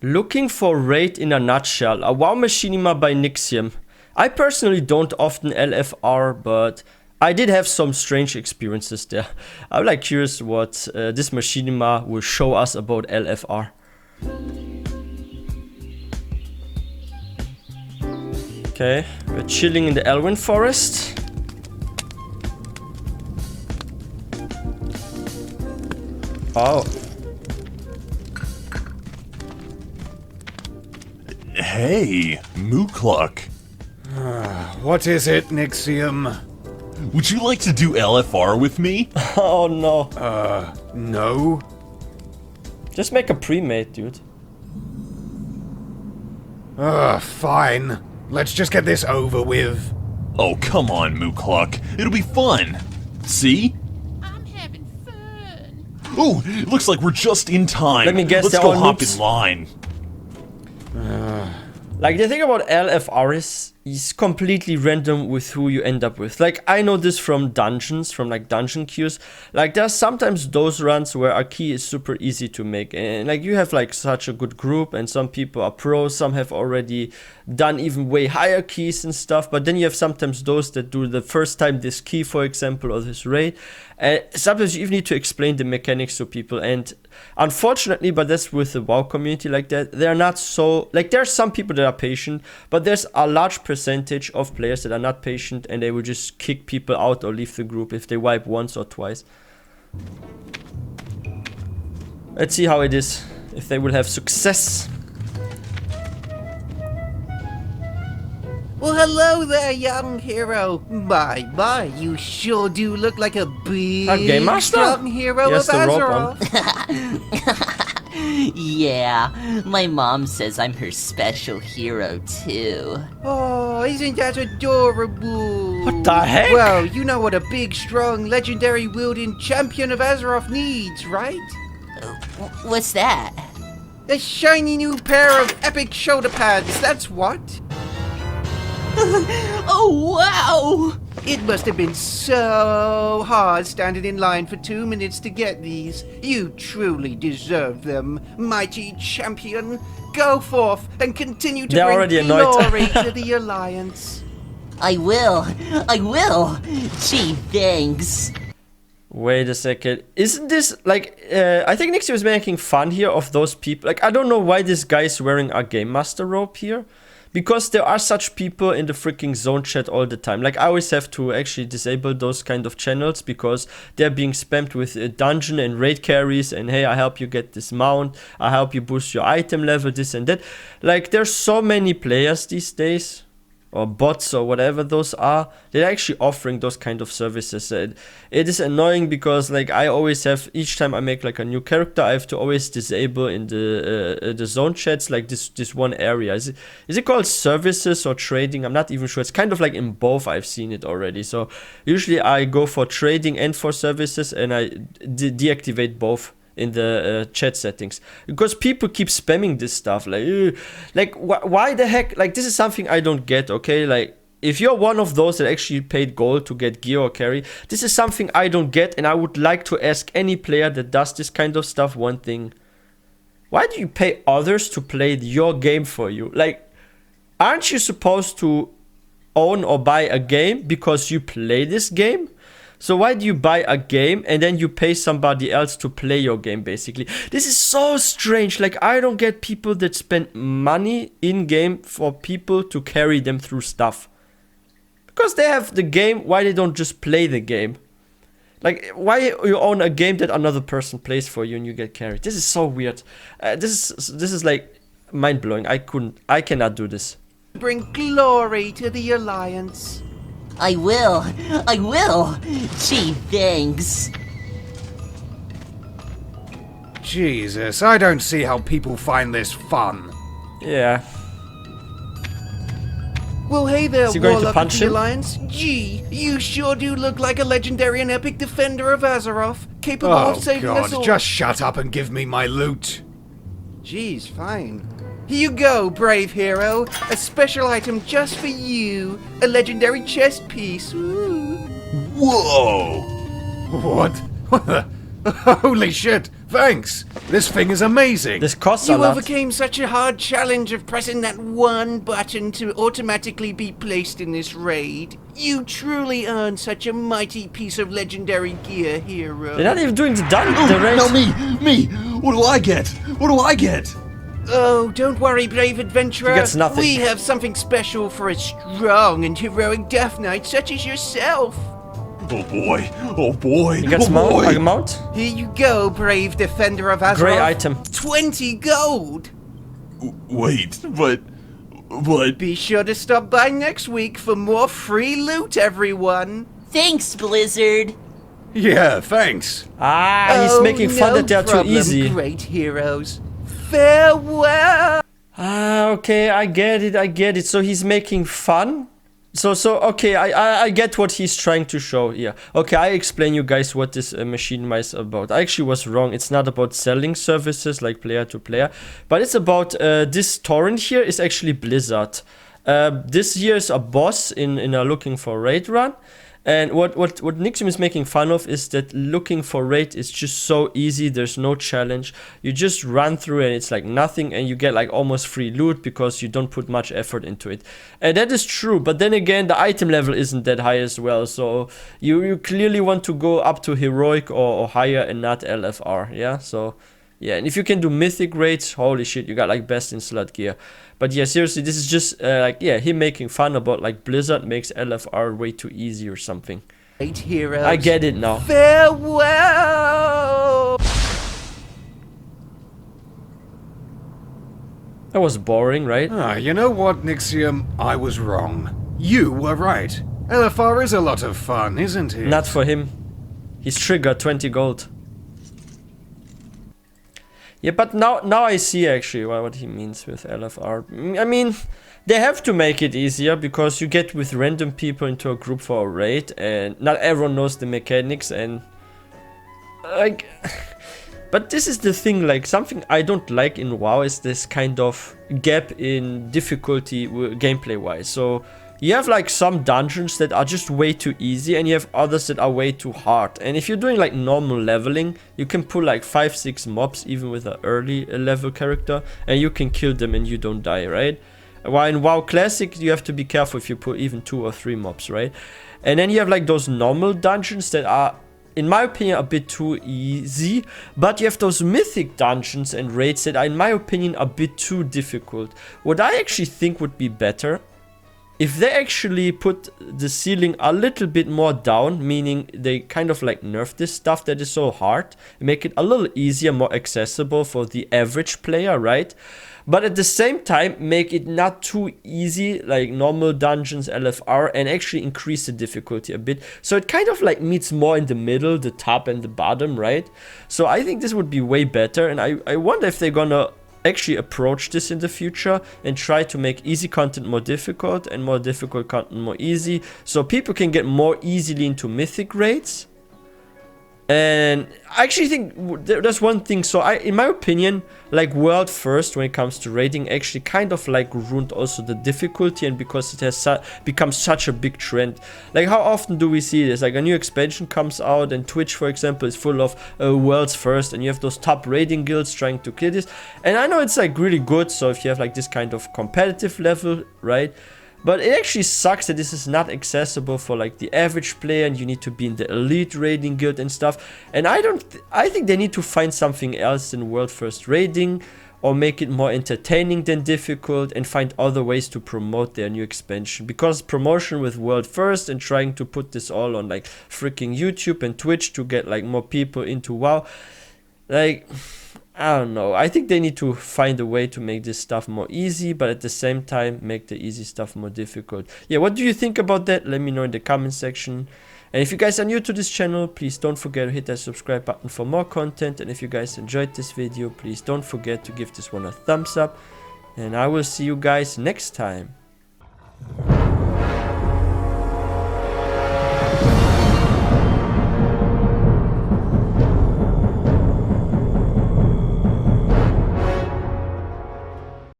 Looking for raid in a nutshell. A WoW Machinima by Nixxiom. I personally don't often LFR, but I did have some strange experiences there. I'm like curious what this Machinima will show us about LFR. Okay, we're chilling in the Elwyn Forest. Oh. Hey, Mookluck. What is it, Nixxiom? Would you like to do LFR with me? Oh no. No. Just make a pre-made, dude. Fine. Let's just get this over with. Oh, come on, Mookluck. It'll be fun. See? I'm having fun. Oh, looks like we're just in time. Let me guess, Let's they're go all hop noobs. in line. Like, the thing about LFR is completely random with who you end up with. Like, I know this from dungeons, from like dungeon queues. Like, there's sometimes those runs where a key is super easy to make. And like, you have like such a good group and some people are pros, some have already done even way higher keys and stuff. But then you have sometimes those that do the first time this key, for example, or this raid. Sometimes you even need to explain the mechanics to people, and unfortunately, but that's with the WoW community like that, they're not so, like, there are some people that are patient, but there's a large percentage of players that are not patient and they will just kick people out or leave the group if they wipe once or twice. Let's see how it is, if they will have success. Well, hello there, young hero. My, you sure do look like a big, Game Master? strong hero Yes, of the rope on. Azeroth. Yeah, my mom says I'm her special hero too. Oh, isn't that adorable? What the heck? Well, you know what a big, strong, legendary wielding champion of Azeroth needs, right? What's that? A shiny new pair of epic shoulder pads, that's what. Oh, wow! It must have been so hard standing in line for 2 minutes to get these. You truly deserve them, mighty champion. Go forth and continue to They're bring already annoyed. glory to the Alliance. I will! Gee, thanks. Wait a second. Isn't this like I think Nixxiom was making fun here of those people. Like, I don't know why this guy is wearing a Game Master robe here. Because there are such people in the freaking zone chat all the time. Like, I always have to actually disable those kind of channels because they're being spammed with dungeon and raid carries and hey, I help you get this mount, I help you boost your item level, this and that. Like, there's so many players these days, or bots or whatever those are, they're actually offering those kind of services. It is annoying because like I always have, each time I make like a new character, I have to always disable in the zone chats like this one area. Is it called services or trading? I'm not even sure. It's kind of like in both. I've seen it already. So usually I go for trading and for services, and I deactivate both in the chat settings because people keep spamming this stuff like why the heck, like, this is something I don't get. Okay, like, if you're one of those that actually paid gold to get gear or carry, this is something I don't get, and I would like to ask any player that does this kind of stuff one thing: why do you pay others to play your game for you? Like, aren't you supposed to own or buy a game because you play this game? So why do you buy a game and then you pay somebody else to play your game, basically? This is so strange. Like, I don't get people that spend money in-game for people to carry them through stuff. Because they have the game, why they don't just play the game? Like, why you own a game that another person plays for you and you get carried? This is so weird. This is like mind-blowing. I cannot do this. Bring glory to the Alliance. I will! Gee, thanks. Jesus, I don't see how people find this fun. Yeah. Well, hey there, Is he going to Warlock of punch the him? Alliance. Gee, you sure do look like a legendary and epic defender of Azeroth, capable Oh of saving us all. God, just shut up and give me my loot. Jeez, fine. Here you go, brave hero. A special item just for you. A legendary chest piece. Ooh. Whoa! What? What the? Holy shit! Thanks! This thing is amazing! This costs a You lot. overcame such a hard challenge of pressing that one button to automatically be placed in this raid. You truly earned such a mighty piece of legendary gear, hero. They're not even doing the raid. No, me! What do I get? What do I get? Oh, don't worry, brave adventurer. He gets nothing. We have something special for a strong and heroic death knight such as yourself. Oh boy! Oh boy! He gets oh boy! a mount. Here you go, brave defender of Azeroth. Great item. 20 gold. Wait, but... Be sure to stop by next week for more free loot, everyone. Thanks, Blizzard. Yeah, thanks. Ah, he's making fun that they're too problem, easy. Great heroes. Farewell. Ah, okay, I get it. So he's making fun. So okay, I get what he's trying to show here. Okay, I explain you guys what this Machinima is about. I actually was wrong. It's not about selling services like player to player, but it's about this torrent here is actually Blizzard. This here is a boss in a looking for raid run. And what Nixxiom is making fun of is that looking for raid is just so easy. There's no challenge. You just run through and it's like nothing, and you get like almost free loot because you don't put much effort into it. And that is true, but then again, the item level isn't that high as well. So you clearly want to go up to heroic or higher and not LFR. Yeah, so yeah, and if you can do mythic raids, holy shit, you got like best in slot gear. But yeah, seriously, this is just like, yeah, him making fun about like Blizzard makes LFR way too easy or something. Great heroes. I get it now. Farewell. That was boring, right? Ah, you know what, Nixxiom? I was wrong. You were right. LFR is a lot of fun, isn't it? Not for him. He's triggered 20 gold. Yeah, but now I see actually what he means with LFR. I mean, they have to make it easier because you get with random people into a group for a raid and not everyone knows the mechanics and like but this is the thing, like something I don't like in WoW is this kind of gap in difficulty gameplay wise. So you have like some dungeons that are just way too easy and you have others that are way too hard. And if you're doing like normal leveling, you can pull like 5-6 mobs even with an early level character and you can kill them and you don't die, right? While in WoW Classic, you have to be careful if you put even 2 or 3 mobs, right? And then you have like those normal dungeons that are, in my opinion, a bit too easy, but you have those mythic dungeons and raids that are, in my opinion, a bit too difficult. What I actually think would be better, if they actually put the ceiling a little bit more down, meaning they kind of like nerf this stuff that is so hard, make it a little easier, more accessible for the average player, right? But at the same time, make it not too easy, like normal dungeons, LFR, and actually increase the difficulty a bit. So it kind of like meets more in the middle, the top and the bottom, right? So I think this would be way better, and I wonder if they're gonna actually approach this in the future and try to make easy content more difficult and more difficult content more easy, so people can get more easily into mythic raids. And I actually think there's one thing, so in my opinion, like world first when it comes to raiding actually kind of like ruined also the difficulty, and because it has become such a big trend. Like how often do we see this? Like a new expansion comes out and Twitch, for example, is full of worlds first, and you have those top raiding guilds trying to kill this. And I know it's like really good, so if you have like this kind of competitive level, right? But it actually sucks that this is not accessible for like the average player, and you need to be in the elite raiding guild and stuff. And I think they need to find something else than world first raiding, or make it more entertaining than difficult, and find other ways to promote their new expansion. Because promotion with world first and trying to put this all on like freaking YouTube and Twitch to get like more people into WoW, like, I don't know. I think they need to find a way to make this stuff more easy, but at the same time make the easy stuff more difficult. Yeah, what do you think about that? Let me know in the comment section. And if you guys are new to this channel, please don't forget to hit that subscribe button for more content. And if you guys enjoyed this video, please don't forget to give this one a thumbs up. And I will see you guys next time.